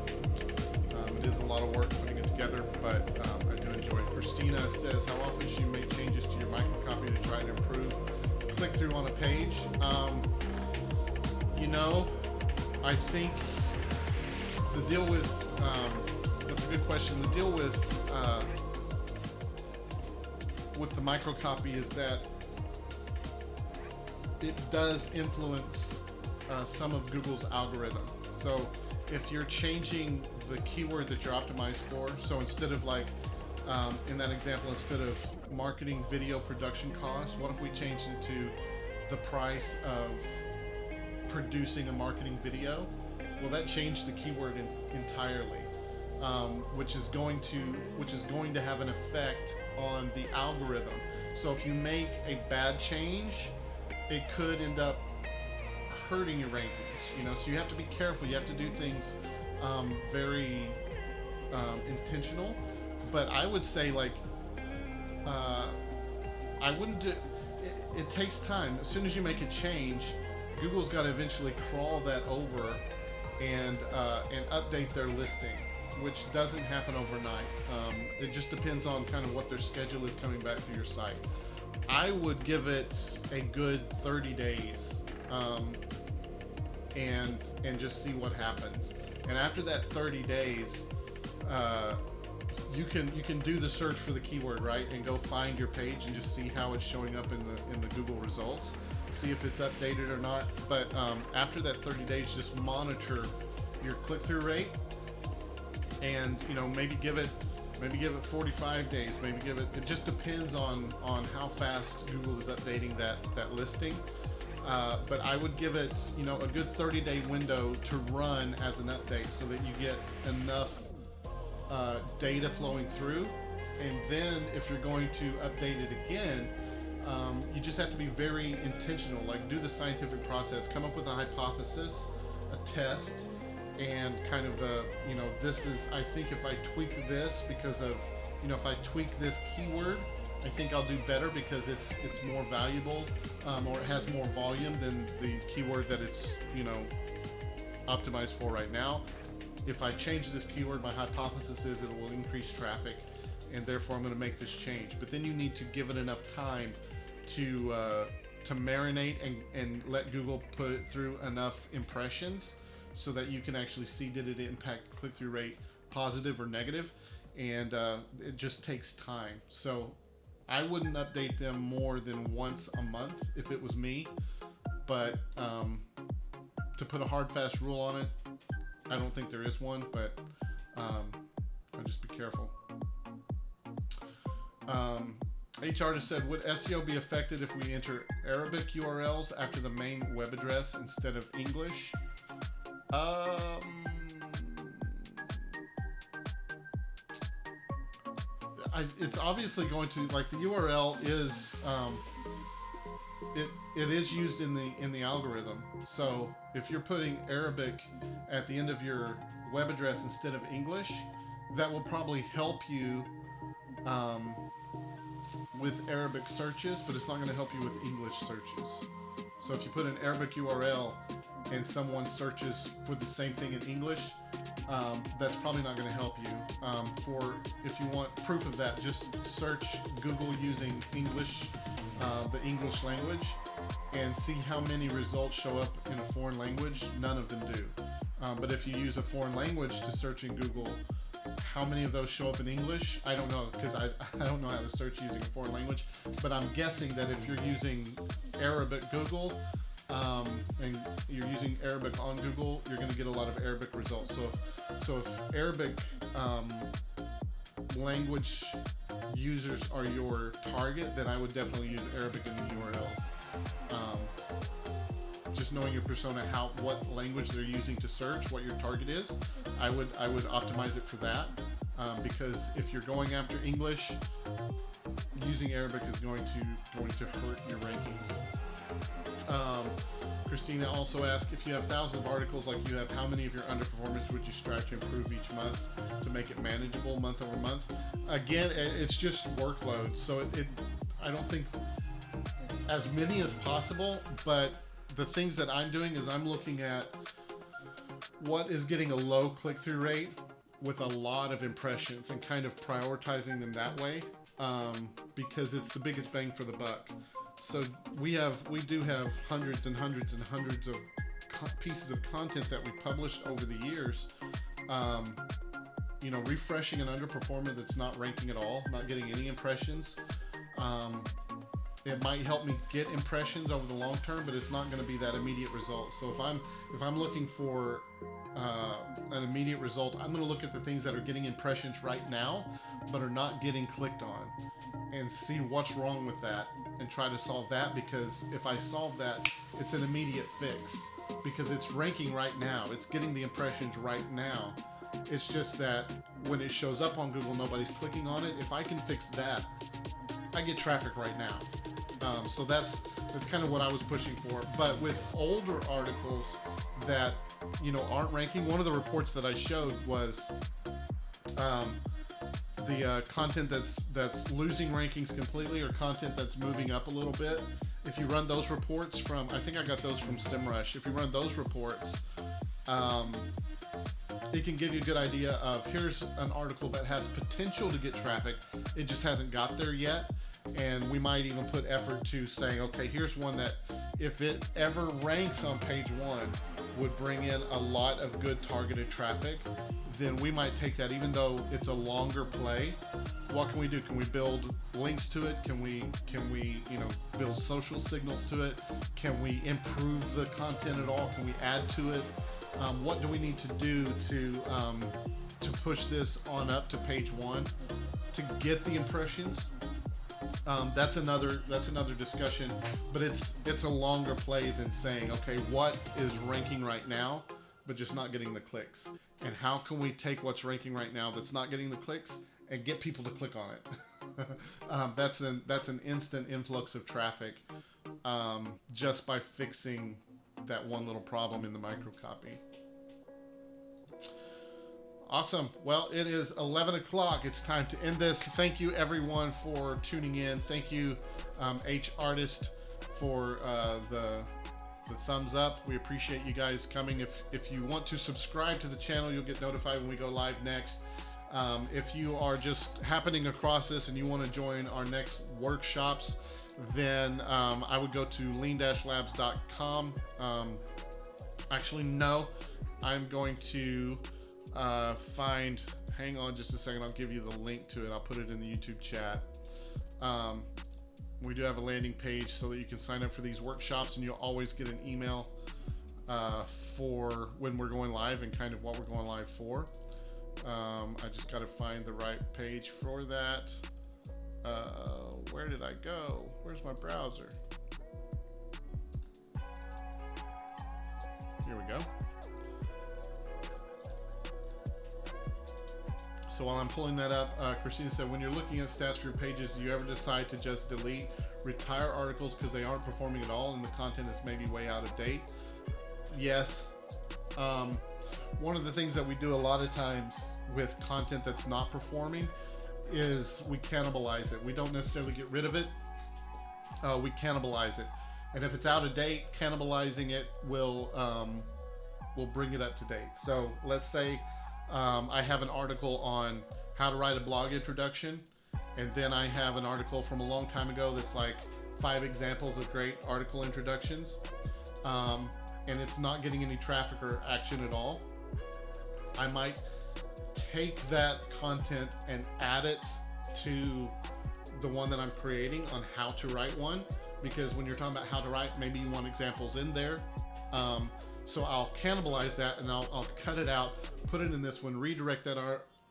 It is a lot of work putting it together, but I do enjoy it. Christina says, how often should you make changes to your microcopy to try to improve click-through on a page? You know, I think the deal with, that's a good question. The deal with the microcopy is that it does influence some of Google's algorithm. So if you're changing the keyword that you're optimized for, so instead of like, in that example, instead of marketing video production costs, what if we changed it to the price of producing a marketing video? Well, that changed the keyword entirely, which is going to have an effect on the algorithm. So if you make a bad change, it could end up hurting your rankings. You know, so you have to be careful. You have to do things very intentional. But I would say, like, I wouldn't do. It takes time. As soon as you make a change, Google's got to eventually crawl that over and update their listing, which doesn't happen overnight. It just depends on kind of what their schedule is coming back to your site. I would give it a good 30 days and just see what happens. And after that 30 days, you can do the search for the keyword, right, and go find your page and just see how it's showing up in the Google results. See if it's updated or not. But after that 30 days, just monitor your click-through rate, and maybe give it 45 days. Maybe give it. It just depends on how fast Google is updating that listing. But I would give it a good 30-day window to run as an update, so that you get enough data flowing through. And then if you're going to update it again, you just have to be very intentional. Like, do the scientific process, come up with a hypothesis, a test, and kind of this is, I think if I tweak this because of, if I tweak this keyword, I think I'll do better because it's more valuable, or it has more volume than the keyword that it's, optimized for right now. If I change this keyword, my hypothesis is it will increase traffic, and therefore I'm going to make this change. But then you need to give it enough time to marinate and let Google put it through enough impressions so that you can actually see, did it impact click-through rate positive or negative? And it just takes time. So I wouldn't update them more than once a month if it was me. But to put a hard, fast rule on it, I don't think there is one, but I'll just be careful. HR just said, would SEO be affected if we enter Arabic URLs after the main web address instead of English? It's obviously going to, like, the URL is it is used in the algorithm. So if you're putting Arabic at the end of your web address instead of English, that will probably help you with Arabic searches, but it's not going to help you with English searches. So if you put an Arabic URL and someone searches for the same thing in English, that's probably not going to help you. If you want proof of that, just search Google using English, the English language, and see how many results show up in a foreign language. None of them do. But if you use a foreign language to search in Google, how many of those show up in English? I don't know, because I don't know how to search using a foreign language. But I'm guessing that if you're using Arabic Google, and you're using Arabic on Google, you're going to get a lot of Arabic results. So if Arabic language users are your target, then I would definitely use Arabic in the URLs. Just knowing your persona, what language they're using to search, what your target is, I would optimize it for that. Because if you're going after English, using Arabic is going to hurt your rankings. Christina also asked, if you have thousands of articles like you have, how many of your underperformers would you strive to improve each month to make it manageable month over month? Again, it's just workload. So I don't think as many as possible, but the things that I'm doing is I'm looking at what is getting a low click-through rate with a lot of impressions and kind of prioritizing them that way, because it's the biggest bang for the buck. So we do have hundreds and hundreds and hundreds of pieces of content that we published over the years. You know, refreshing an underperformer that's not ranking at all, not getting any impressions. It might help me get impressions over the long term, but it's not going to be that immediate result. So if I'm looking for an immediate result, I'm going to look at the things that are getting impressions right now, but are not getting clicked on, and see what's wrong with that, and try to solve that. Because if I solve that, it's an immediate fix, because it's ranking right now, it's getting the impressions right now. It's just that when it shows up on Google, nobody's clicking on it. If I can fix that, I get traffic right now. So that's kind of what I was pushing for. But with older articles that, you know, aren't ranking, one of the reports that I showed was the content that's losing rankings completely, or content that's moving up a little bit. If you run those reports from, I think I got those from SEMrush. If you run those reports, it can give you a good idea of, here's an article that has potential to get traffic, it just hasn't got there yet. And we might even put effort to saying, okay, here's one that if it ever ranks on page 1 would bring in a lot of good targeted traffic, then we might take that. Even though it's a longer play, what can we do? Can we build links to it? Can we you know, build social signals to it? Can we improve the content at all? Can we add to it? What do we need to do to push this on up to page 1 to get the impressions? That's another discussion, but it's a longer play than saying, okay, what is ranking right now but just not getting the clicks, and how can we take what's ranking right now that's not getting the clicks and get people to click on it? That's an instant influx of traffic, just by fixing that one little problem in the microcopy. Awesome. Well, it is 11 o'clock. It's time to end this. Thank you, everyone, for tuning in. Thank you, H Artist, for the thumbs up. We appreciate you guys coming. If you want to subscribe to the channel, you'll get notified when we go live next. If you are just happening across this and you want to join our next workshops, then I would go to lean-labs.com. Actually, no, I'm going to hang on just a second, I'll give you the link to it. I'll put it in the YouTube chat. We do have a landing page so that you can sign up for these workshops, and you'll always get an email for when we're going live and kind of what we're going live for. I just got to find the right page for that. Where did I go? Where's my browser? Here we go. So while I'm pulling that up, Christina said, when you're looking at stats for your pages, do you ever decide to just delete, retire articles because they aren't performing at all and the content is maybe way out of date? Yes. One of the things that we do a lot of times with content that's not performing is we cannibalize it. We don't necessarily get rid of it. We cannibalize it. And if it's out of date, cannibalizing it will bring it up to date. So let's say I have an article on how to write a blog introduction, and then I have an article from a long time ago that's like 5 examples of great article introductions, and it's not getting any traffic or action at all. I might take that content and add it to the one that I'm creating on how to write one, because when you're talking about how to write, maybe you want examples in there. So I'll cannibalize that and I'll cut it out, put it in this one, redirect that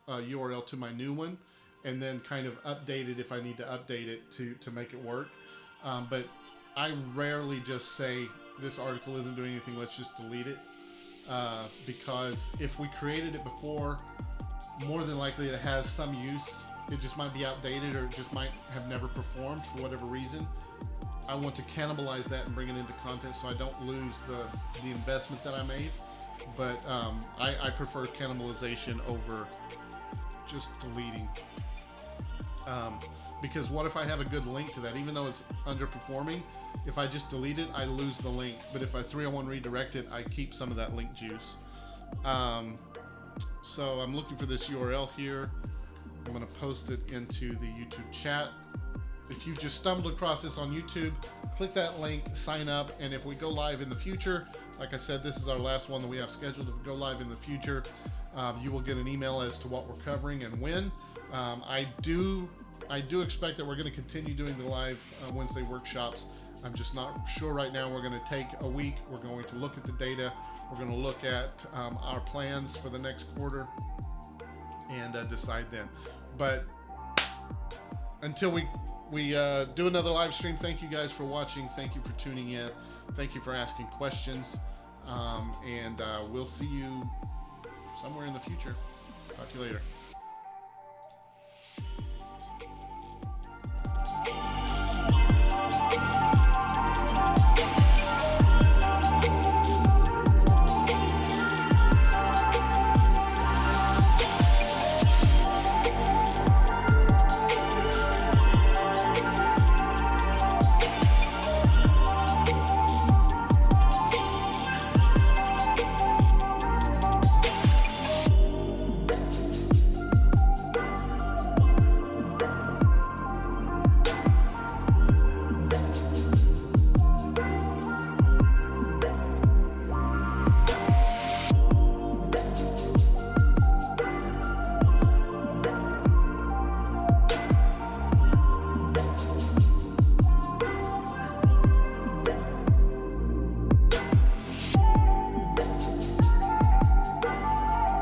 URL to my new one, and then kind of update it if I need to update it to make it work. But I rarely just say this article isn't doing anything, let's just delete it. Because if we created it before, more than likely it has some use. It just might be outdated, or it just might have never performed for whatever reason. I want to cannibalize that and bring it into content so I don't lose the investment that I made. But I prefer cannibalization over just deleting. Because what if I have a good link to that? Even though it's underperforming, if I just delete it, I lose the link. But if I 301 redirect it, I keep some of that link juice. So I'm looking for this URL here. I'm going to post it into the YouTube chat. If you just stumbled across this on YouTube, click that link, sign up, and if we go live in the future, like I said, this is our last one that we have scheduled. If we go live in the future, you will get an email as to what we're covering and when. I do expect that we're going to continue doing the live Wednesday workshops. I'm just not sure right now. We're going to take a week. We're going to look at the data. We're going to look at our plans for the next quarter and decide then. But until we do another live stream, thank you guys for watching. Thank you for tuning in. Thank you for asking questions. And we'll see you somewhere in the future. Talk to you later.